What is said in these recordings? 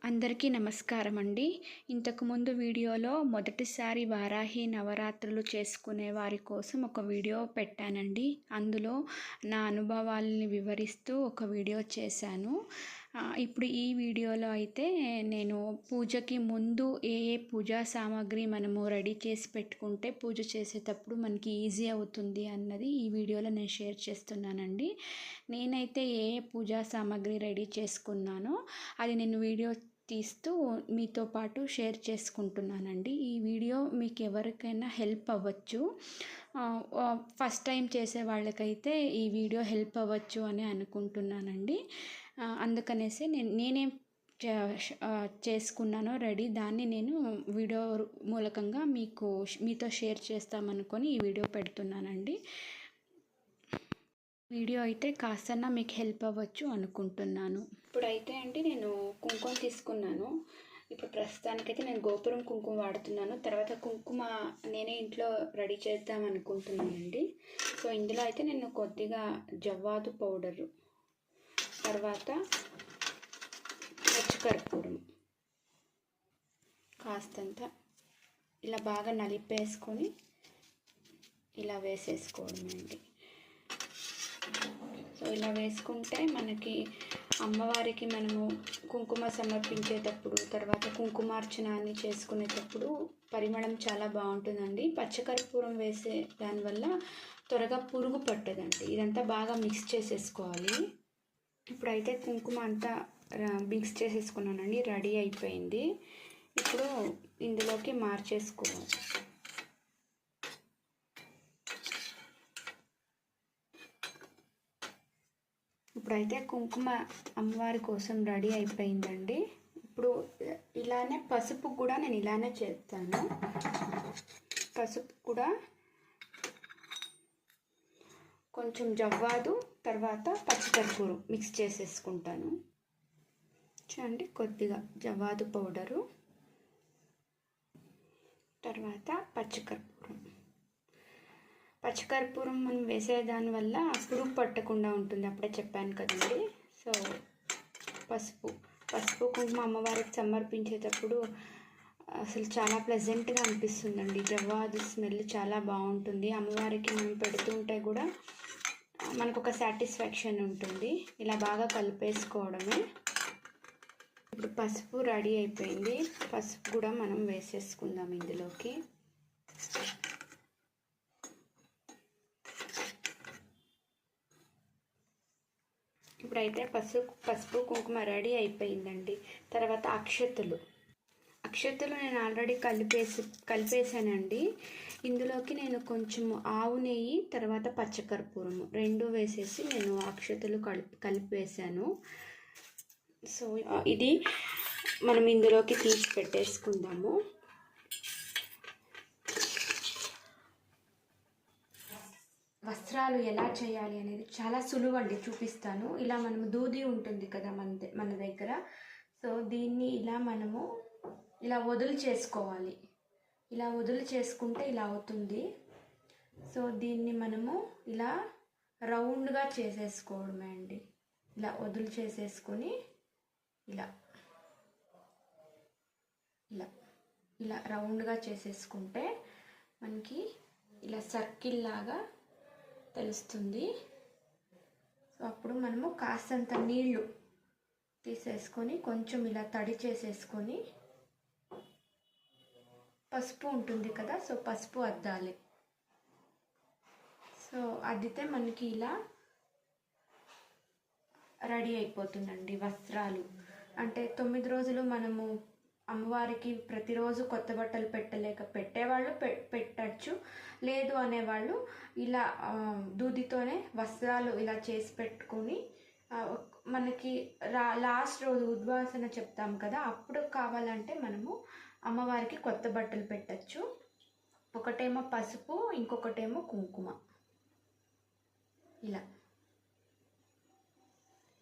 అందరికీ నమస్కారం అండి. ఇంతకుముందు వీడియోలో మొదటిసారి వారాహి నవరాత్రులు చేసుకునే వారి కోసం ఒక వీడియో పెట్టానండి. అందులో నా అనుభవాల్ని వివరిస్తూ ఒక వీడియో చేశాను. ఇప్పుడు ఈ వీడియోలో అయితే నేను పూజకి ముందు ఏ పూజా సామాగ్రి మనము రెడీ చేసి పెట్టుకుంటే పూజ చేసేటప్పుడు మనకి ఈజీ అవుతుంది అన్నది ఈ వీడియోలో నేను షేర్ చేస్తున్నానండి. నేనైతే ఏ పూజా సామాగ్రి రెడీ చేసుకున్నానో అది నేను వీడియో తీస్తూ మీతో పాటు షేర్ చేసుకుంటున్నానండి. ఈ వీడియో మీకు ఎవరికైనా హెల్ప్ అవ్వచ్చు. ఫస్ట్ టైం చేసే వాళ్ళకైతే ఈ వీడియో హెల్ప్ అవ్వచ్చు అని అనుకుంటున్నానండి. అందుకనేసి నేనేం చేసుకున్నానో రెడీ దాన్ని నేను వీడియో మూలకంగా మీతో షేర్ చేస్తామనుకొని ఈ వీడియో పెడుతున్నానండి. వీడియో అయితే కాస్తన్నా మీకు హెల్ప్ అవ్వచ్చు అనుకుంటున్నాను. ఇప్పుడైతే అండి నేను కుంకుమ తీసుకున్నాను. ఇప్పుడు ప్రస్తుతానికైతే నేను గోపురం కుంకుమ వాడుతున్నాను. తర్వాత కుంకుమ నేనే ఇంట్లో రెడీ చేద్దాం అనుకుంటున్నానండి. సో ఇందులో అయితే నేను కొద్దిగా జవ్వాదు పౌడరు, తర్వాత పచ్చికర్పూరం కాస్తంత ఇలా బాగా నలిపేసుకొని ఇలా వేసేసుకోవడమండి. సో ఇలా వేసుకుంటే మనకి అమ్మవారికి మనము కుంకుమ సమర్పించేటప్పుడు, తర్వాత కుంకుమార్చన అన్ని చేసుకునేటప్పుడు పరిమళం చాలా బాగుంటుందండి. పచ్చకర్పూరం వేసే దానివల్ల త్వరగా పురుగు పట్టదండి. ఇదంతా బాగా మిక్స్ చేసేసుకోవాలి. ఇప్పుడైతే కుంకుమ అంతా మిక్స్ చేసేసుకున్నానండి, రెడీ అయిపోయింది. ఇప్పుడు ఇందులోకి మార్చేసుకోవాలి. ఇప్పుడైతే కుంకుమ అమ్మవారి కోసం రెడీ అయిపోయిందండి. ఇప్పుడు ఇలానే పసుపు కూడా నేను ఇలానే చేస్తాను. పసుపు కూడా కొంచెం జవ్వాదు, తర్వాత పచ్చికర్పూరం మిక్స్ చేసేసుకుంటాను. చూడండి, కొద్దిగా జవ్వాదు పౌడరు, తర్వాత పచ్చికర్పూరం. పచ్చికర్పూరం మనం వేసేదాని వల్ల పురుగు పట్టకుండా ఉంటుంది, అప్పుడే చెప్పాను కదండి. సో పసుపు కుంకుమ అమ్మవారికి సమర్పించేటప్పుడు అసలు చాలా ప్లెజెంట్గా అనిపిస్తుందండి. జవ్వాదు స్మెల్ చాలా బాగుంటుంది. అమ్మవారికి మనం పెడుతుంటే కూడా మనకు ఒక సాటిస్ఫాక్షన్ ఉంటుంది. ఇలా బాగా కలిపేసుకోవడమే. ఇప్పుడు పసుపు రెడీ అయిపోయింది. పసుపు కూడా మనం వేసేసుకుందాం ఇందులోకి. ఇప్పుడైతే పసుపు కుంకుమ రెడీ అయిపోయిందండి. తర్వాత అక్షతలు నేను ఆల్రెడీ కలిపేసానండి. ఇందులోకి నేను కొంచెం ఆవు నెయ్యి, తర్వాత పచ్చకర్పూరము రెండు వేసేసి నేను అక్షతలు కలిపేసాను. సో ఇది మనం ఇందులోకి తీసి పెట్టేసుకుందాము. వస్త్రాలు ఎలా చేయాలి అనేది చాలా సులువు అండి, చూపిస్తాను. ఇలా మనము దూది ఉంటుంది కదా మన దగ్గర. సో దీన్ని ఇలా మనము ఇలా వదులు చేసుకోవాలి. ఇలా వదులు చేసుకుంటే ఇలా అవుతుంది. సో దీన్ని మనము ఇలా రౌండ్గా చేసేసుకోవడమే అండి. ఇలా వదులు చేసేసుకొని ఇలా ఇలా ఇలా రౌండ్గా చేసేసుకుంటే మనకి ఇలా సర్కిల్ లాగా తెలుస్తుంది. సో అప్పుడు మనము కాస్తంత నీళ్ళు తీసేసుకొని కొంచెం ఇలా తడి చేసేసుకొని, పసుపు ఉంటుంది కదా, సో పసుపు అద్దాలి. సో అద్దితే మనకి ఇలా రెడీ అయిపోతుందండి వస్త్రాలు. అంటే 9 రోజులు మనము అమ్మవారికి ప్రతిరోజు కొత్త బట్టలు పెట్టేవాళ్ళు పెట్టచ్చు, లేదు అనేవాళ్ళు ఇలా దూదితోనే వస్త్రాలు ఇలా చేసి పెట్టుకొని మనకి లాస్ట్ రోజు ఉద్వాసన చెప్తాం కదా, అప్పుడు కావాలంటే మనము అమ్మవారికి కొత్త బట్టలు పెట్టచ్చు. ఒకటేమో పసుపు, ఇంకొకటేమో కుంకుమ. ఇలా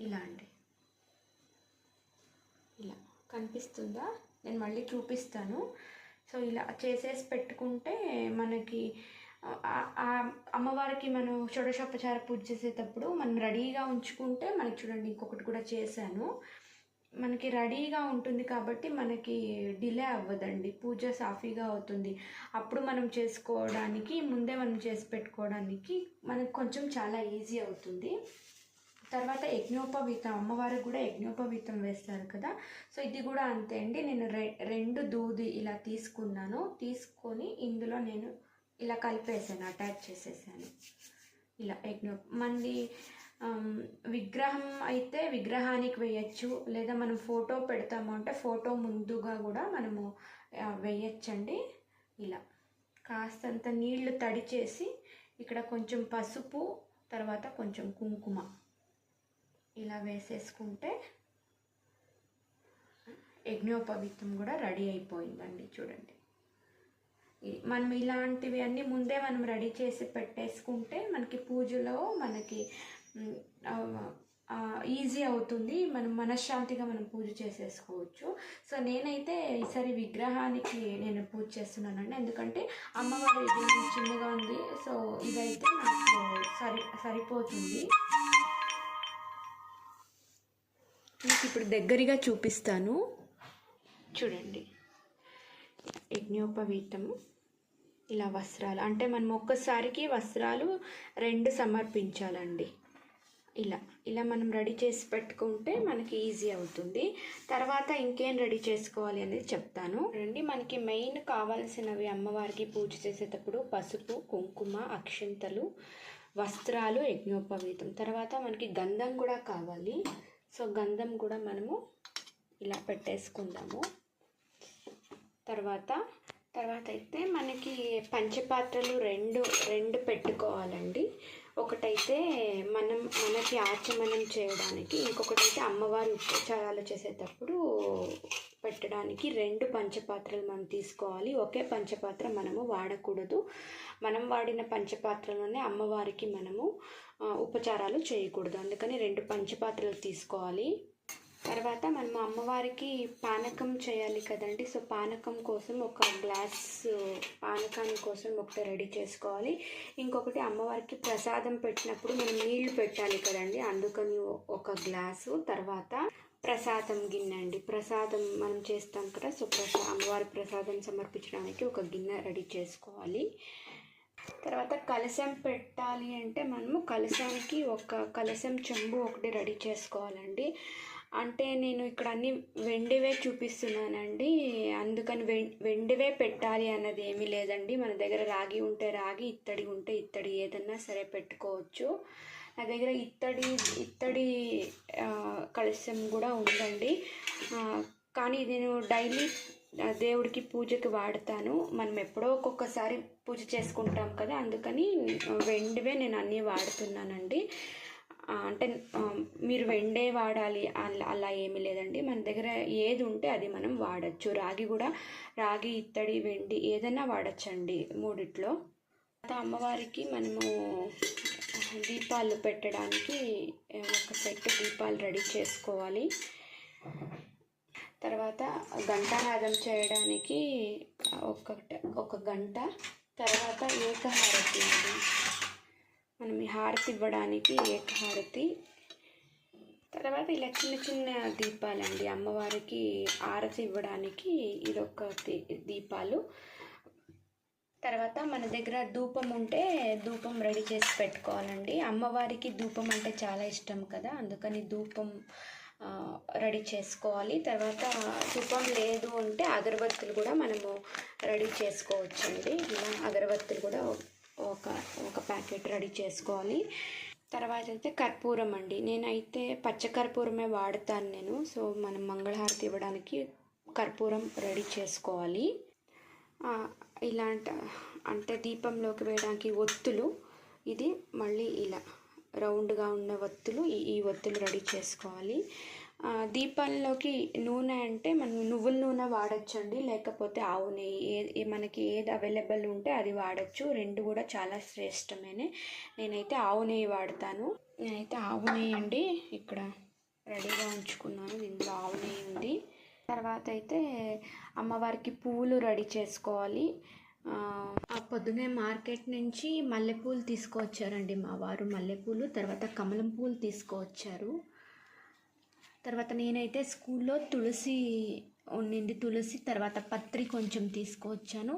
ఇలా అండి, ఇలా కనిపిస్తుందా? నేను మళ్ళీ చూపిస్తాను. సో ఇలా చేసేసి పెట్టుకుంటే మనకి అమ్మవారికి మనం షోడశోపచార పూజ చేసేటప్పుడు మనం రెడీగా ఉంచుకుంటే, మనకి చూడండి ఇంకొకటి కూడా చేశాను. మనకి రెడీగా ఉంటుంది కాబట్టి మనకి డిలే అవ్వదండి, పూజ సాఫీగా అవుతుంది. అప్పుడు మనం చేసుకోవడానికి ముందే మనం చేసి పెట్టుకోవడానికి మనకు కొంచెం చాలా ఈజీ అవుతుంది. తర్వాత యజ్ఞోపవీతం, అమ్మవారికి కూడా యజ్ఞోపవీతం వేస్తారు కదా, సో ఇది కూడా అంతే అండి. నేను రెండు దూది ఇలా తీసుకొని ఇందులో నేను ఇలా కలిపేసాను, అటాచ్ చేసేసాను ఇలా మళ్ళీ విగ్రహం అయితే విగ్రహానికి వేయచ్చు, లేదా మనం ఫోటో పెడతాము అంటే ఫోటో ముందుగా కూడా మనము వేయచ్చండి. ఇలా కాస్తంత నీళ్లు తడిచేసి ఇక్కడ కొంచెం పసుపు, తర్వాత కొంచెం కుంకుమ ఇలా వేసేసుకుంటే యజ్ఞోపవీతం కూడా రెడీ అయిపోయిందండి. చూడండి, మనం ఇలాంటివి అన్నీ ముందే మనం రెడీ చేసి పెట్టేసుకుంటే మనకి పూజలో మనకి ఈజీ అవుతుంది, మనం మనశ్శాంతిగా మనం పూజ చేసేసుకోవచ్చు. సో నేనైతే ఈసారి విగ్రహానికి నేను పూజ చేస్తున్నానండి, ఎందుకంటే అమ్మవారి విగ్రహం చిన్నగా ఉంది. సో ఇదైతే నాకు సరిపోతుంది. మీకు ఇప్పుడు దగ్గరగా చూపిస్తాను, చూడండి. యజ్ఞోపవీతము ఇలా వస్త్రాలు అంటే మనం ఒక్కసారికి వస్త్రాలు 2 సమర్పించాలండి. ఇలా మనం రెడీ చేసి పెట్టుకుంటే మనకి ఈజీ అవుతుంది. తర్వాత ఇంకేం రెడీ చేసుకోవాలి అనేది చెప్తాను రండి. మనకి మెయిన్ కావాల్సినవి అమ్మవారికి పూజ చేసేటప్పుడు పసుపు, కుంకుమ, అక్షింతలు, వస్త్రాలు, యజ్ఞోపవీతం. తర్వాత మనకి గంధం కూడా కావాలి. సో గంధం కూడా మనము ఇలా పెట్టేసుకుందాము. తర్వాత అయితే మనకి పంచపాత్రలు రెండు పెట్టుకోవాలండి. ఒకటైతే మనకి ఆచమనం చేయడానికి, ఇంకొకటైతే అమ్మవారి ఉపచారాలు చేసేటప్పుడు పెట్టడానికి 2 పంచపాత్రలు మనం తీసుకోవాలి. ఒకే పంచపాత్ర మనము వాడకూడదు. మనం వాడిన పంచపాత్రలోనే అమ్మవారికి మనము ఉపచారాలు చేయకూడదు, అందుకని 2 పంచపాత్రలు తీసుకోవాలి. తర్వాత మనం అమ్మవారికి పానకం చేయాలి కదండి. సో పానకం కోసం ఒక గ్లాస్ పానకాని కోసం ఒకటి రెడీ చేసుకోవాలి. ఇంకొకటి అమ్మవారికి ప్రసాదం పెట్టినప్పుడు మనం నీళ్లు పెట్టాలి కదండి, అందుకని ఒక గ్లాసు. తర్వాత ప్రసాదం గిన్నె అండి, ప్రసాదం మనం చేస్తాం కదా, సో అమ్మవారి ప్రసాదం సమర్పించడానికి ఒక గిన్నె రెడీ చేసుకోవాలి. తర్వాత కలశం పెట్టాలి అంటే మనము కలశానికి ఒక కలశం చెంబు ఒకటి రెడీ చేసుకోవాలండి. అంటే నేను ఇక్కడ అన్ని వెండివే చూపిస్తున్నానండి, అందుకని వెండివే పెట్టాలి అన్నది ఏమీ లేదండి. మన దగ్గర రాగి ఉంటే రాగి, ఇత్తడి ఉంటే ఇత్తడి, ఏదన్నా సరే పెట్టుకోవచ్చు. నా దగ్గర ఇత్తడి కలశం కూడా ఉందండి, కానీ నేను డైలీ దేవుడికి పూజకి వాడతాను. మనం ఎప్పుడో ఒక్కొక్కసారి పూజ చేసుకుంటాం కదా, అందుకని వెండివే నేను అన్నీ వాడుతున్నానండి. అంటే మీరు వెండే వాడాలి అలా ఏమీ లేదండి, మన దగ్గర ఏది ఉంటే అది మనం వాడచ్చు. రాగి, ఇత్తడి, వెండి ఏదైనా వాడచ్చండి, మూడిట్లో. అమ్మవారికి మనము దీపాలు పెట్టడానికి ఒక సెట్ దీపాలు రెడీ చేసుకోవాలి. తర్వాత ఘంటానాదం చేయడానికి ఒక గంట. తర్వాత ఏకహారతి అండి, మనం ఈ హారతి ఇవ్వడానికి ఏకహారతి. తర్వాత ఇలా చిన్న దీపాలండి, అమ్మవారికి హారతి ఇవ్వడానికి ఇదొక దీపాలు. తర్వాత మన దగ్గర ధూపం ఉంటే ధూపం రెడీ చేసి పెట్టుకోవాలండి. అమ్మవారికి ధూపం అంటే చాలా ఇష్టం కదా, అందుకని ధూపం రెడీ చేసుకోవాలి. తర్వాత ధూపం లేదు అంటే అగరబత్తులు కూడా మనము రెడీ చేసుకోవచ్చండి. ఇలా అగరబత్తులు కూడా ఒక ప్యాకెట్ రెడీ చేసుకోవాలి. తర్వాత అయితే కర్పూరం అండి, నేనైతే పచ్చకర్పూరమే వాడతాను నేను. సో మనం మంగళహారతి ఇవ్వడానికి కర్పూరం రెడీ చేసుకోవాలి. అంటే దీపంలోకి వేయడానికి ఒత్తులు, ఇది మళ్ళీ ఇలా రౌండ్గా ఉన్న ఒత్తులు, ఈ ఒత్తులు రెడీ చేసుకోవాలి. దీపాల్లోకి నూనె అంటే మనం నువ్వుల నూనె వాడచ్చండి, లేకపోతే ఆవు నెయ్యి, మనకి ఏది అవైలబుల్ ఉంటే అది వాడచ్చు. 2 కూడా చాలా శ్రేష్టమేనే. నేనైతే ఆవు నెయ్యి వాడతాను. నేనైతే ఆవు నెయ్యి అండి ఇక్కడ రెడీగా ఉంచుకున్నాను, దీంట్లో ఆవు నెయ్యి ఉంది. తర్వాత అయితే అమ్మవారికి పూలు రెడీ చేసుకోవాలి. పొద్దునే మార్కెట్ నుంచి మల్లెపూలు తీసుకువచ్చారండి మా వారు, మల్లెపూలు. తర్వాత కమలం పూలు తీసుకువచ్చారు. తర్వాత నేనైతే స్కూల్లో తులసి ఉండింది, తులసి తర్వాత పత్రి కొంచెం తీసుకొచ్చాను.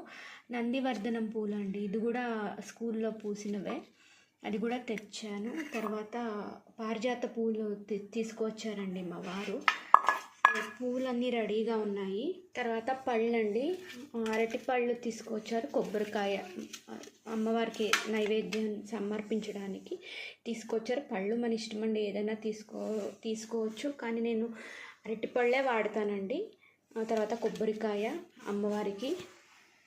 నందివర్ధనం పూలు అండి, ఇది కూడా స్కూల్లో పూసినవే, అది కూడా తెచ్చాను. తర్వాత పారిజాత పూలు తీసుకొచ్చారండి మా వారు. పూలన్నీ రెడీగా ఉన్నాయి. తర్వాత పళ్ళండి, అరటి పళ్ళు తీసుకొచ్చారు, కొబ్బరికాయ అమ్మవారికి నైవేద్యం సమర్పించడానికి తీసుకొచ్చారు. పళ్ళు మన ఇష్టం అండి, ఏదైనా తీసుకోవచ్చు, కానీ నేను అరటి పళ్ళే వాడతానండి. తర్వాత కొబ్బరికాయ అమ్మవారికి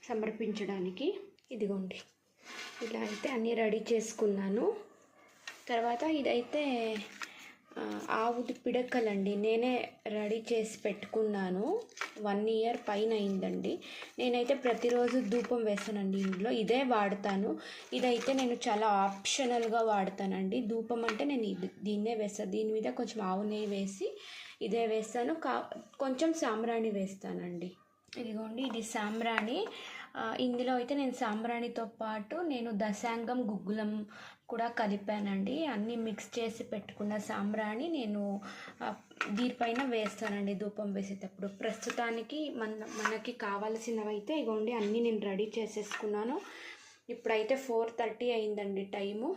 సమర్పించడానికి. ఇదిగోండి, ఇలా అయితే అన్నీ రెడీ చేసుకున్నాను. తర్వాత ఇదైతే ఆవుది పిడకలండి, నేనే రెడీ చేసి పెట్టుకున్నాను. 1 ఇయర్ పైన అయిందండి. నేనైతే ప్రతిరోజు ధూపం వేస్తానండి ఇంట్లో, ఇదే వాడతాను. ఇదైతే నేను చాలా ఆప్షనల్గా వాడతానండి. ధూపం అంటే నేను దీన్నే వేస్తాను. దీని మీద కొంచెం ఆవు నెయ్యి వేసి ఇదే వేస్తాను. కొంచెం సాంబ్రాణి వేస్తానండి. ఇదిగోండి, ఇది సాంబ్రాణి. ఇందులో అయితే నేను సాంబ్రాణితో పాటు నేను దశాంగం గుగ్గులం కూడా కలిపానండి. అన్నీ మిక్స్ చేసి పెట్టుకున్న సాంబ్రాణి నేను దీనిపైన వేస్తానండి ధూపం వేసేటప్పుడు. ప్రస్తుతానికి మనకి కావాల్సినవి అయితే ఇగోండి అన్నీ నేను రెడీ చేసేసుకున్నాను. ఇప్పుడైతే 4:30 అయిందండి టైము.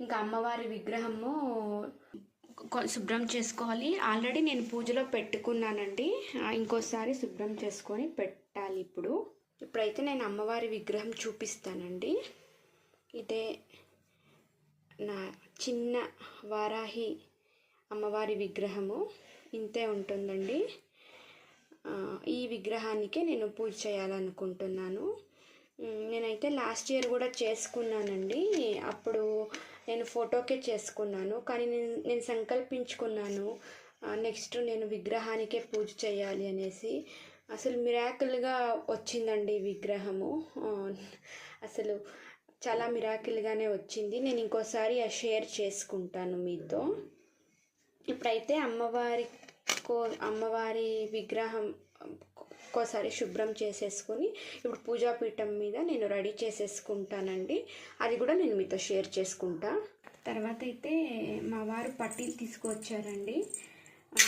ఇంకా అమ్మవారి విగ్రహము శుభ్రం చేసుకోవాలి. ఆల్రెడీ నేను పూజలో పెట్టుకున్నానండి, ఇంకోసారి శుభ్రం చేసుకొని పెట్టాలి. ఇప్పుడైతే నేను అమ్మవారి విగ్రహం చూపిస్తానండి. ఇదే నా చిన్న వారాహి అమ్మవారి విగ్రహము, ఇంతే ఉంటుందండి. ఈ విగ్రహానికే నేను పూజ చేయాలనుకుంటున్నాను. నేనైతే లాస్ట్ ఇయర్ కూడా చేసుకున్నానండి. అప్పుడు నేను ఫోటోకే చేసుకున్నాను, కానీ నేను సంకల్పించుకున్నాను నెక్స్ట్ నేను విగ్రహానికే పూజ చేయాలి అనేసి. అసలు మిరాకిల్గా వచ్చిందండి విగ్రహము, అసలు చాలా మిరాకిల్గానే వచ్చింది. నేను ఇంకోసారి షేర్ చేసుకుంటాను మీతో. ఇప్పుడైతే అమ్మవారి విగ్రహం ఒక్కోసారి శుభ్రం చేసేసుకొని ఇప్పుడు పూజాపీఠం మీద నేను రెడీ చేసేసుకుంటానండి. అది కూడా నేను మీతో షేర్ చేసుకుంటా. తర్వాత అయితే మా వారు పట్టీలు తీసుకువచ్చారండి.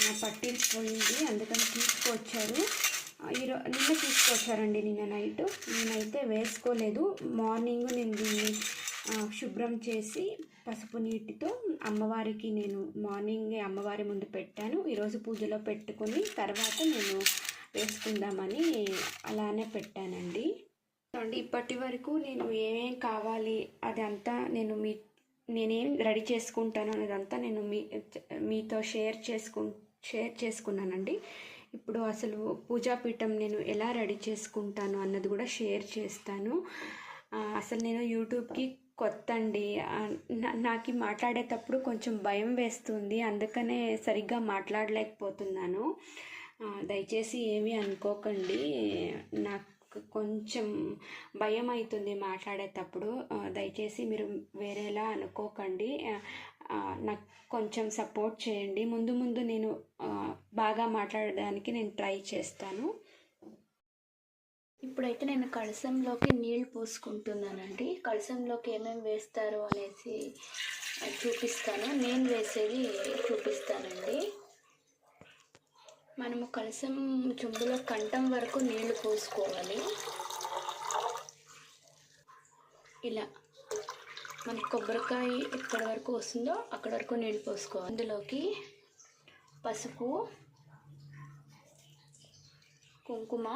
నా పట్టీలు పోయింది, అందుకని తీసుకువచ్చారు. నిన్న తీసుకొచ్చారండి, నిన్న నైట్. నేనైతే వేసుకోలేదు. మార్నింగ్ నేను దీన్ని శుభ్రం చేసి పసుపు నీటితో అమ్మవారికి నేను మార్నింగే అమ్మవారి ముందు పెట్టాను. ఈరోజు పూజలో పెట్టుకొని తర్వాత నేను వేసుకుందామని అలానే పెట్టానండి. ఇప్పటి వరకు నేను ఏమేం కావాలి అదంతా నేనేం రెడీ చేసుకుంటాను అనేదంతా నేను మీతో షేర్ చేసుకున్నానండి. ఇప్పుడు అసలు పూజాపీఠం నేను ఎలా రెడీ చేసుకుంటాను అన్నది కూడా షేర్ చేస్తాను. అసలు నేను యూట్యూబ్కి కొత్త అండి. నాకు మాట్లాడేటప్పుడు కొంచెం భయం వేస్తుంది, అందుకనే సరిగ్గా మాట్లాడలేకపోతున్నాను. దయచేసి ఏమీ అనుకోకండి, నాకు కొంచెం భయం అవుతుంది మాట్లాడేటప్పుడు. దయచేసి మీరు వేరేలా అనుకోకండి, నాకు కొంచెం సపోర్ట్ చేయండి. ముందు నేను బాగా మాట్లాడడానికి నేను ట్రై చేస్తాను. ఇప్పుడైతే నేను కలశంలోకి నీళ్ళు పోసుకుంటున్నానండి. కలశంలోకి ఏమేమి వేస్తారు అనేసి చూపిస్తాను, నేను వేసేది చూపిస్తానండి. మనము కలశం చెంబులో కంఠం వరకు నీళ్లు పోసుకోవాలి. ఇలా మనకి కొబ్బరికాయ ఎక్కడ వరకు వస్తుందో అక్కడ వరకు నీళ్ళు పోసుకోవాలి. అందులోకి పసుపు, కుంకుమ,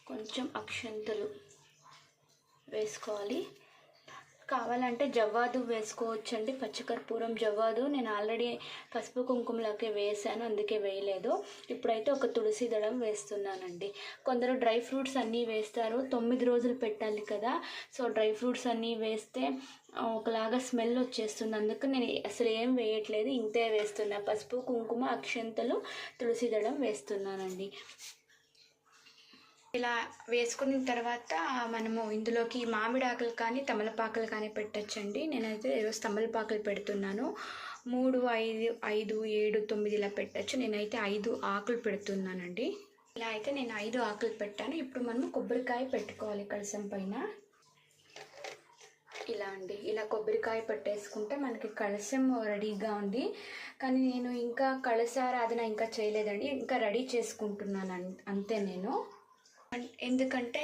కొంచెం అక్షంతలు వేసుకోవాలి. కావాలంటే జవ్వాదు వేసుకోవచ్చండి, పచ్చికర్పూరం జవ్వాదు. నేను ఆల్రెడీ పసుపు కుంకుమలోకి వేసాను, అందుకే వేయలేదు. ఇప్పుడైతే ఒక తులసి దళం వేస్తున్నానండి. కొందరు డ్రై ఫ్రూట్స్ అన్నీ వేస్తారు, 9 రోజులు పెట్టాలి కదా, సో డ్రై ఫ్రూట్స్ అన్నీ వేస్తే ఒకలాగా స్మెల్ వచ్చేస్తుంది, అందుకు నేను అసలు ఏం వేయట్లేదు, ఇంతే వేస్తున్నా. పసుపు, కుంకుమ, అక్షంతలు, తులసి దళం వేస్తున్నానండి. ఇలా వేసుకున్న తర్వాత మనము ఇందులోకి మామిడి ఆకులు కానీ తమలపాకులు కానీ పెట్టచ్చండి. నేనైతే ఈరోజు తమలపాకులు పెడుతున్నాను. 3, 5, 7, 9 ఇలా పెట్టచ్చు. నేనైతే 5 ఆకులు పెడుతున్నానండి. ఇలా అయితే నేను 5 ఆకులు పెట్టాను. ఇప్పుడు మనము కొబ్బరికాయ పెట్టుకోవాలి కలశం పైన. ఇలా అండి, ఇలా కొబ్బరికాయ పెట్టేసుకుంటే మనకి కలశం రెడీగా ఉంది. కానీ నేను ఇంకా కలశారాధన ఇంకా చేయలేదండి, ఇంకా రెడీ చేసుకుంటున్నాను అంతే నేను. ఎందుకంటే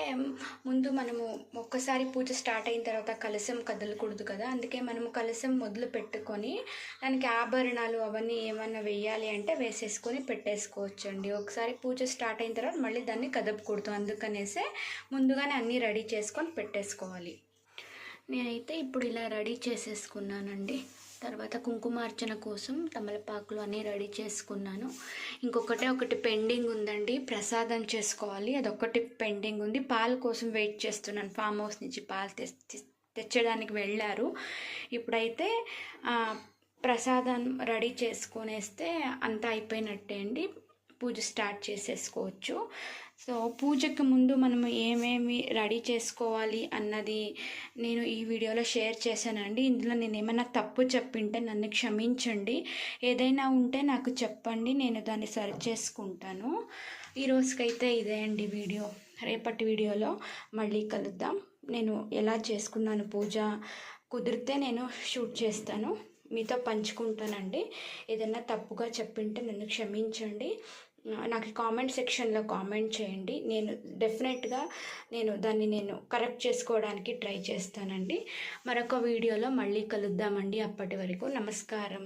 ముందు మనము ఒక్కసారి పూజ స్టార్ట్ అయిన తర్వాత కలశం కదలకూడదు కదా, అందుకే మనము కలశం మొదలు పెట్టుకొని దానికి ఆభరణాలు అవన్నీ ఏమన్నా వేయాలి అంటే వేసేసుకొని పెట్టేసుకోవచ్చండి. ఒకసారి పూజ స్టార్ట్ అయిన తర్వాత మళ్ళీ దాన్ని కదపకూడదు, అందుకనేసే ముందుగానే అన్నీ రెడీ చేసుకొని పెట్టేసుకోవాలి. నేనైతే ఇప్పుడు ఇలా రెడీ చేసేసుకున్నానండి. తర్వాత కుంకుమార్చన కోసం తమలపాకులు అన్నీ రెడీ చేసుకున్నాను. ఒకటి పెండింగ్ ఉందండి, ప్రసాదం చేసుకోవాలి, అదొక్కటి పెండింగ్ ఉంది. పాల కోసం వెయిట్ చేస్తున్నాను, ఫామ్ హౌస్ నుంచి పాలు తెచ్చడానికి వెళ్ళారు. ఇప్పుడైతే ప్రసాదం రెడీ చేసుకొనేస్తే అంతా అయిపోయినట్టే అండి, పూజ స్టార్ట్ చేసేసుకోవచ్చు. సో పూజకి ముందు మనము ఏమేమి రెడీ చేసుకోవాలి అన్నది నేను ఈ వీడియోలో షేర్ చేశానండి. ఇందులో నేను ఏమైనా తప్పు చెప్పింటే నన్ను క్షమించండి, ఏదైనా ఉంటే నాకు చెప్పండి, నేను దాన్ని సరి చేసుకుంటాను. ఈ రోజుకైతే ఇదే అండి వీడియో. రేపటి వీడియోలో మళ్ళీ కలుద్దాం. నేను ఎలా చేసుకున్నాను పూజ కుదిరితే నేను షూట్ చేస్తాను, మీతో పంచుకుంటానండి. ఏదైనా తప్పుగా చెప్పింటే నన్ను క్షమించండి. నాకు కామెంట్ సెక్షన్లో కామెంట్ చేయండి, నేను డెఫినెట్గా దాన్ని కరెక్ట్ చేసుకోవడానికి ట్రై చేస్తానండి. మరొక వీడియోలో మళ్ళీ కలుద్దామండి. అప్పటి వరకు నమస్కారం.